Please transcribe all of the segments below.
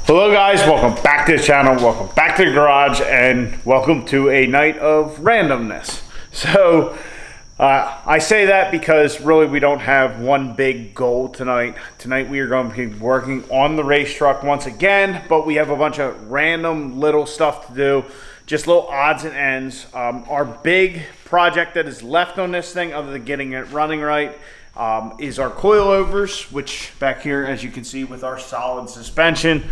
Hello guys, welcome back to the channel, welcome back to the garage, and welcome to a night of randomness. So I say that because really we don't have one big goal tonight. Tonight we are going to be working on the race truck once again, but we have a bunch of random little stuff to do, just little odds and ends. Our big project that is left on this thing, other than getting it running right, is our coilovers, which back here, as you can see with our solid suspension,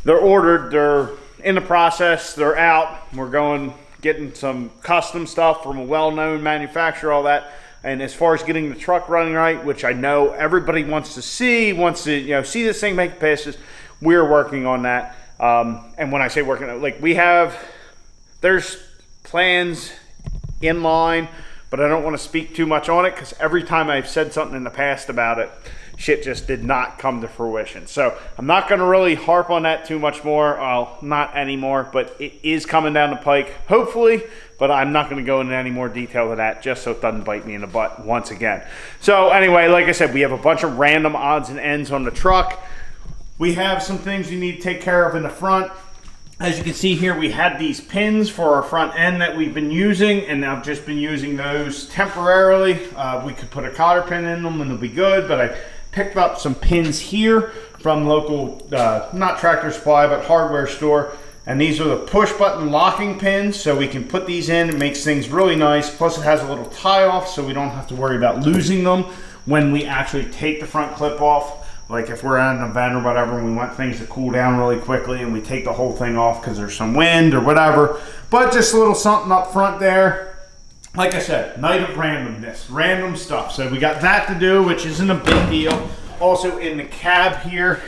they're ordered, they're in the process, they're out. We're getting some custom stuff from a well-known manufacturer, all that. And as far as getting the truck running right, which I know everybody wants to see see this thing make passes, we're working on that. And when I say working, like there's plans in line, but I don't want to speak too much on it because every time I've said something in the past about it, shit just did not come to fruition. So I'm not going to really harp on that too much more. Not anymore, but it is coming down the pike, hopefully, but I'm not going to go into any more detail than that just so it doesn't bite me in the butt once again. So anyway, like I said, we have a bunch of random odds and ends on the truck. We have some things you need to take care of in the front. As you can see here, we had these pins for our front end that we've been using, and I've just been using those temporarily. We could put a cotter pin in them and it'll be good, but I picked up some pins here from local, not Tractor Supply, but hardware store. And these are the push button locking pins, so we can put these in. It makes things really nice. Plus it has a little tie off, so we don't have to worry about losing them when we actually take the front clip off. Like if we're at an event or whatever and we want things to cool down really quickly and we take the whole thing off because there's some wind or whatever. But just a little something up front there. Like I said, night of randomness, random stuff. So we got that to do, which isn't a big deal. Also in the cab here,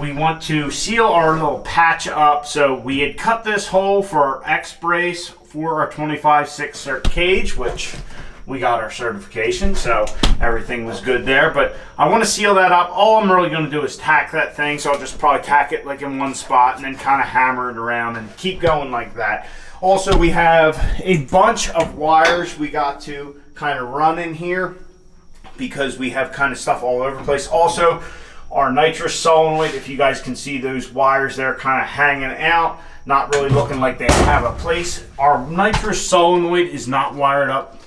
we want to seal our little patch up. So we had cut this hole for our X brace for our 25/6 cert cage, which we got our certification, so everything was good there. But I want to seal that up. All I'm really going to do is tack that thing, so I'll just probably tack it like in one spot and then kind of hammer it around and keep going like that. Also, we have a bunch of wires we got to kind of run in here because we have kind of stuff all over the place. Also, our nitrous solenoid, if you guys can see those wires there kind of hanging out, not really looking like they have a place. Our nitrous solenoid is not wired up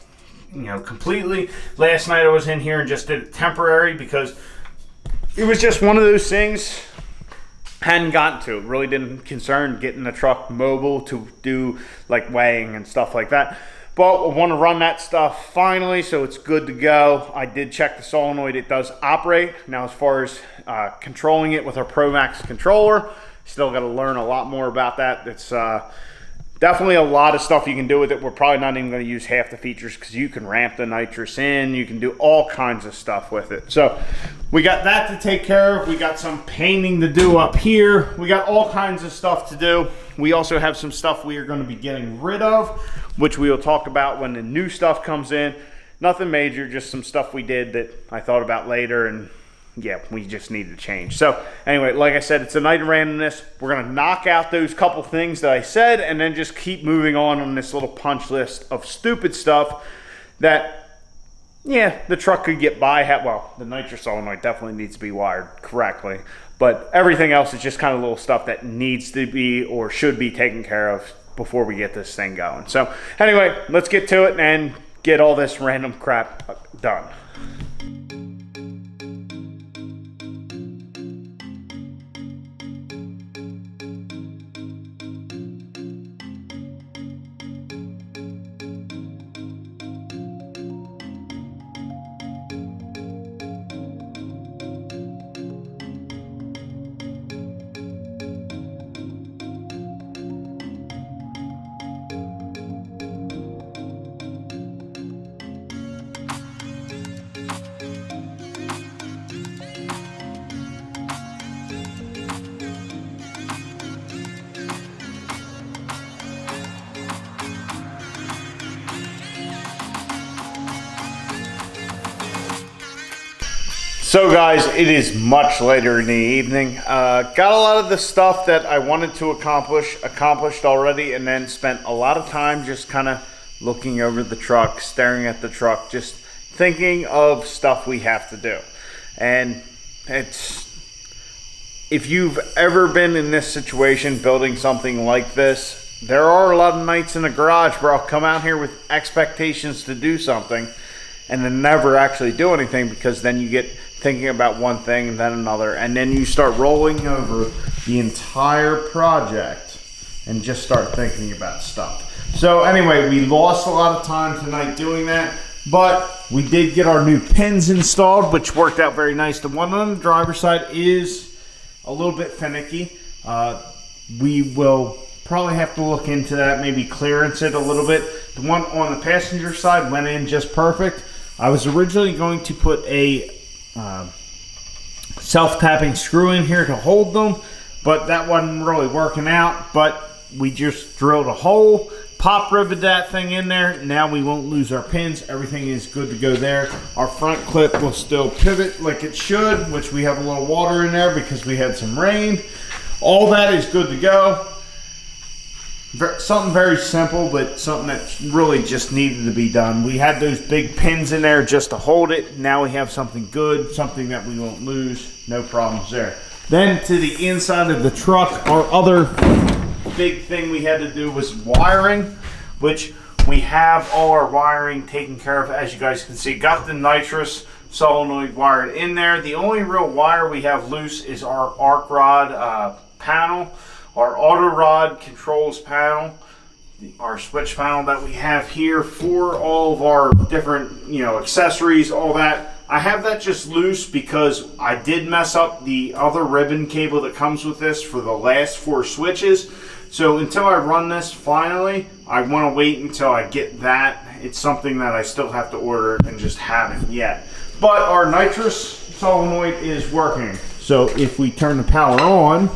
completely. Last night I was in here and just did it temporary because it was just one of those things hadn't gotten to. It really didn't concern getting the truck mobile to do like weighing and stuff like that. But I want to run that stuff finally, so it's good to go. I did check the solenoid. It does operate. Now as far as controlling it with our Pro Max controller, still got to learn a lot more about that. It's definitely a lot of stuff you can do with it. We're probably not even going to use half the features because you can ramp the nitrous in. You can do all kinds of stuff with it. So we got that to take care of. We got some painting to do up here. We got all kinds of stuff to do. We also have some stuff we are going to be getting rid of, which we will talk about when the new stuff comes in. Nothing major, just some stuff we did that I thought about later, and yeah, we just need to change. So anyway, like I said, it's a night of randomness. We're going to knock out those couple things that I said and then just keep moving on this little punch list of stupid stuff that, yeah, the truck could get by. Well, the nitrous solenoid definitely needs to be wired correctly, but everything else is just kind of little stuff that needs to be or should be taken care of before we get this thing going. So anyway, let's get to it and get all this random crap done. So guys, it is much later in the evening. Got a lot of the stuff that I wanted to accomplished already, and then spent a lot of time just kind of looking over the truck, staring at the truck, just thinking of stuff we have to do. And it's if you've ever been in this situation building something like this, there are a lot of nights in the garage where I'll come out here with expectations to do something and then never actually do anything, because then you get thinking about one thing and then another, and then you start rolling over the entire project and just start thinking about stuff. So anyway, we lost a lot of time tonight doing that, but we did get our new pins installed, which worked out very nice. The one on the driver's side is a little bit finicky. We will probably have to look into that, maybe clearance it a little bit. The one on the passenger side went in just perfect. I was originally going to put a self-tapping screw in here to hold them, but that wasn't really working out. But we just drilled a hole, pop riveted that thing in there. Now we won't lose our pins. Everything is good to go there. Our front clip will still pivot like it should, which we have a little water in there because we had some rain. All that is good to go. Something very simple, but something that really just needed to be done. We had those big pins in there just to hold it. Now we have something good, something that we won't lose. No problems there. Then to the inside of the truck, our other big thing we had to do was wiring, which we have all our wiring taken care of, as you guys can see. Got the nitrous solenoid wired in there. The only real wire we have loose is our arc rod panel. Our auto rod controls panel, our switch panel that we have here for all of our different, accessories, all that. I have that just loose because I did mess up the other ribbon cable that comes with this for the last 4 switches. So until I run this finally, I want to wait until I get that. It's something that I still have to order and just haven't yet. But our nitrous solenoid is working. So if we turn the power on,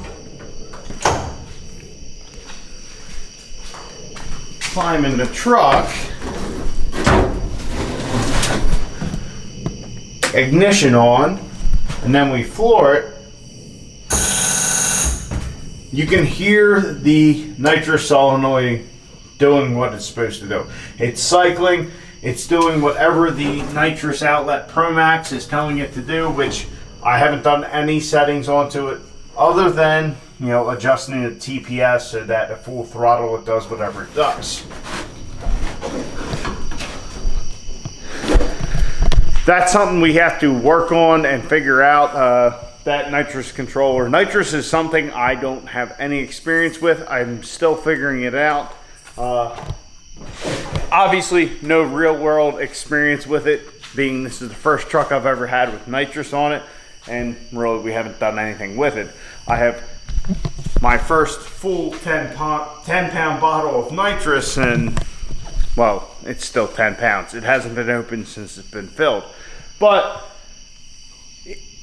climb in the truck, ignition on, and then we floor it, you can hear the nitrous solenoid doing what it's supposed to do. It's cycling, it's doing whatever the nitrous outlet Promax is telling it to do, which I haven't done any settings onto it other than adjusting the TPS so that at full throttle it does whatever it does. That's something we have to work on and figure out, that nitrous controller. Nitrous is something I don't have any experience with. I'm still figuring it out. Obviously no real world experience with it, being this is the first truck I've ever had with nitrous on it, and really we haven't done anything with it. I have my first full 10 pound bottle of nitrous, and well, it's still 10 pounds. It hasn't been opened since it's been filled, but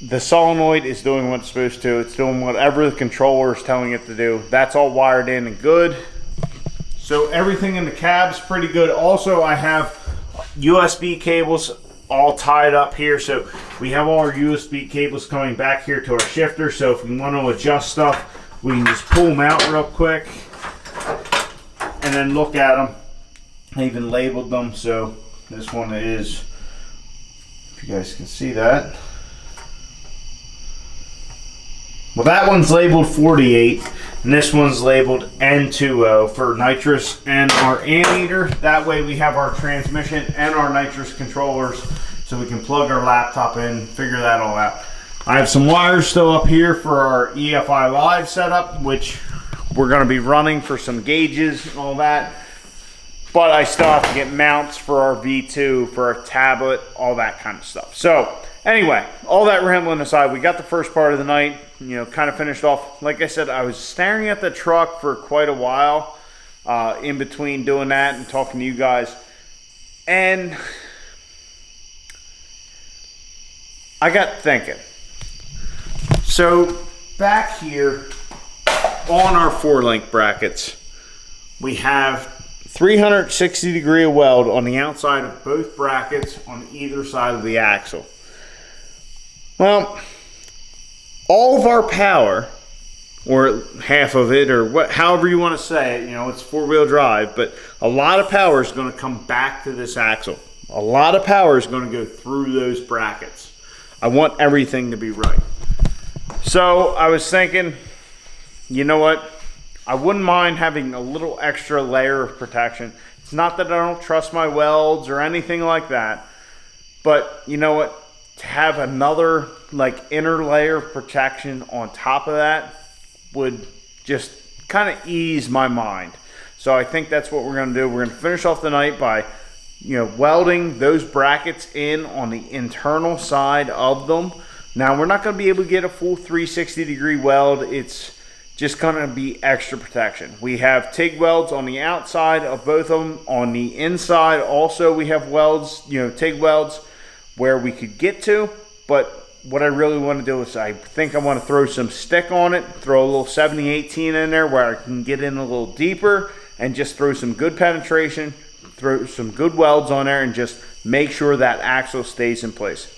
the solenoid is doing what it's supposed to. It's doing whatever the controller is telling it to do. That's all wired in and good. So everything in the cab's pretty good. Also, I have USB cables all tied up here, so we have all our USB cables coming back here to our shifter. So if we want to adjust stuff, we can just pull them out real quick and then look at them. I even labeled them. So this one is, if you guys can see that, well, that one's labeled 48 and this one's labeled N20 for nitrous and our ammeter. That way we have our transmission and our nitrous controllers, so we can plug our laptop in, figure that all out. I have some wires still up here for our EFI Live setup, which we're going to be running for some gauges and all that. But I still have to get mounts for our V2, for our tablet, all that kind of stuff. So anyway, all that rambling aside, we got the first part of the night, kind of finished off. Like I said, I was staring at the truck for quite a while in between doing that and talking to you guys. And I got thinking. So back here on our 4-link brackets, we have 360-degree weld on the outside of both brackets on either side of the axle. Well, all of our power, or half of it, or however you want to say it, it's 4-wheel drive, but a lot of power is going to come back to this axle. A lot of power is going to go through those brackets. I want everything to be right. So I was thinking, you know what? I wouldn't mind having a little extra layer of protection. It's not that I don't trust my welds or anything like that, but you know what? To have another like inner layer of protection on top of that would just kind of ease my mind. So I think that's what we're going to do. We're going to finish off the night by, you know, welding those brackets in on the internal side of them. Now we're not going to be able to get a full 360-degree weld. It's just going to be extra protection. We have TIG welds on the outside of both of them. On the inside also we have welds, you know, TIG welds where we could get to, but what I really want to do is I think I want to throw some stick on it, throw a little 70-18 in there where I can get in a little deeper and just throw some good penetration, throw some good welds on there and just make sure that axle stays in place.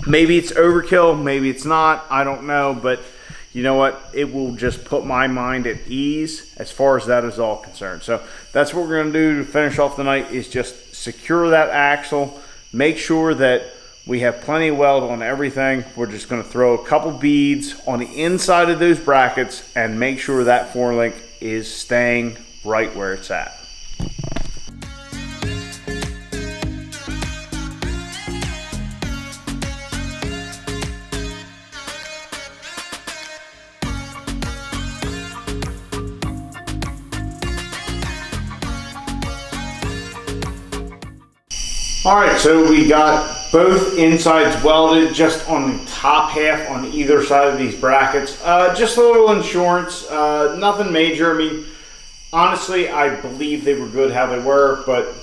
Maybe it's overkill, maybe it's not, I don't know, but you know what? It will just put my mind at ease as far as that is all concerned. So that's what we're going to do to finish off the night, is just secure that axle, make sure that we have plenty of weld on everything. We're just going to throw a couple beads on the inside of those brackets and make sure that 4-link is staying right where it's at. All right, so we got both insides welded just on the top half on either side of these brackets. Just a little insurance, nothing major. I mean, honestly, I believe they were good how they were, but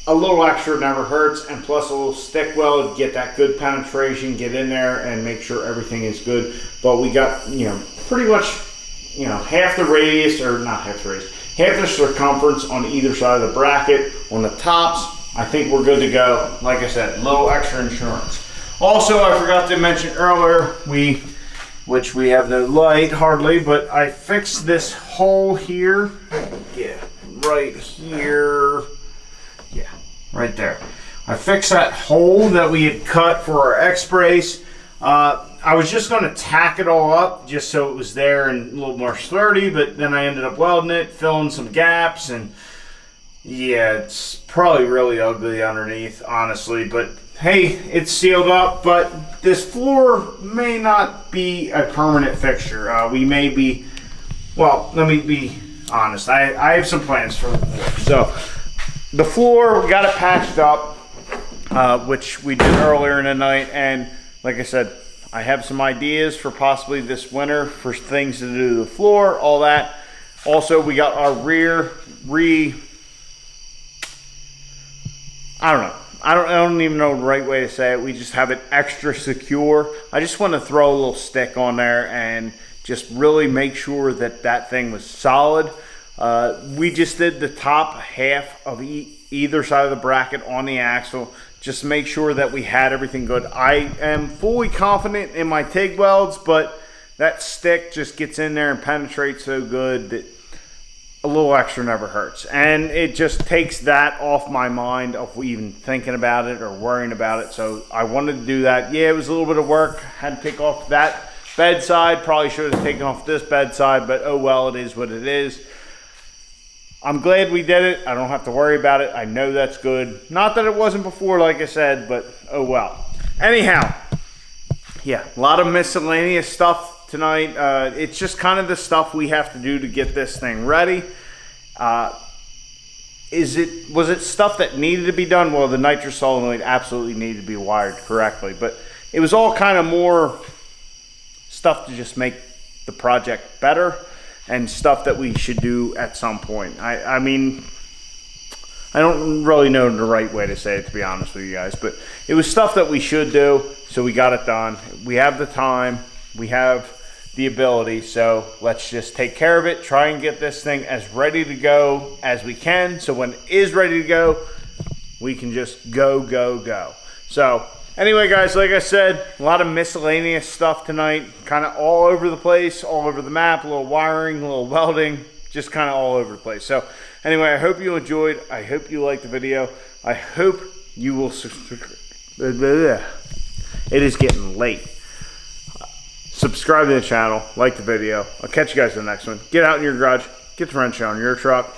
a little extra never hurts, and plus a little stick weld, get that good penetration, get in there and make sure everything is good. But we got, you know, pretty much, you know, half the radius, or not half the radius, half the circumference on either side of the bracket. On the tops, I think we're good to go. Like I said, little extra insurance. Also, I forgot to mention earlier, which we have no light hardly, but I fixed this hole here. Yeah, right here. Yeah, right there. I fixed that hole that we had cut for our X-brace. I was just going to tack it all up just so it was there and a little more sturdy, but then I ended up welding it, filling some gaps, and yeah, it's probably really ugly underneath, honestly, but hey, it's sealed up. But this floor may not be a permanent fixture. We may be, well, let me be honest, I have some plans for the floor. So the floor, we got it patched up, which we did earlier in the night, and like I said, I have some ideas for possibly this winter for things to do to the floor, all that. Also, we got our I don't even know the right way to say it. We just have it extra secure. I just want to throw a little stick on there and just really make sure that that thing was solid. We just did the top half of either side of the bracket on the axle, just to make sure that we had everything good. I am fully confident in my TIG welds, but that stick just gets in there and penetrates so good that a little extra never hurts. And it just takes that off my mind of even thinking about it or worrying about it. So I wanted to do that. Yeah, it was a little bit of work. Had to take off that bedside. Probably should have taken off this bedside, but oh well, it is what it is. I'm glad we did it. I don't have to worry about it. I know that's good. Not that it wasn't before, like I said, but oh well. Anyhow, yeah, a lot of miscellaneous stuff tonight. It's just kind of the stuff we have to do to get this thing ready. Was it stuff that needed to be done? Well, the nitrous solenoid absolutely needed to be wired correctly, but it was all kind of more stuff to just make the project better and stuff that we should do at some point. I mean, I don't really know the right way to say it, to be honest with you guys, but it was stuff that we should do, so we got it done. We have the time, we have the ability, so let's just take care of it, try and get this thing as ready to go as we can, so when it is ready to go, we can just go. So anyway, guys, like I said, a lot of miscellaneous stuff tonight, kind of all over the place, all over the map, a little wiring, a little welding, just kind of all over the place. So anyway, I hope you enjoyed. I hope you liked the video. I hope you will subscribe. It is getting late. subscribe to the channel, like the video. I'll catch you guys in the next one. Get out in your garage, get the wrench on your truck.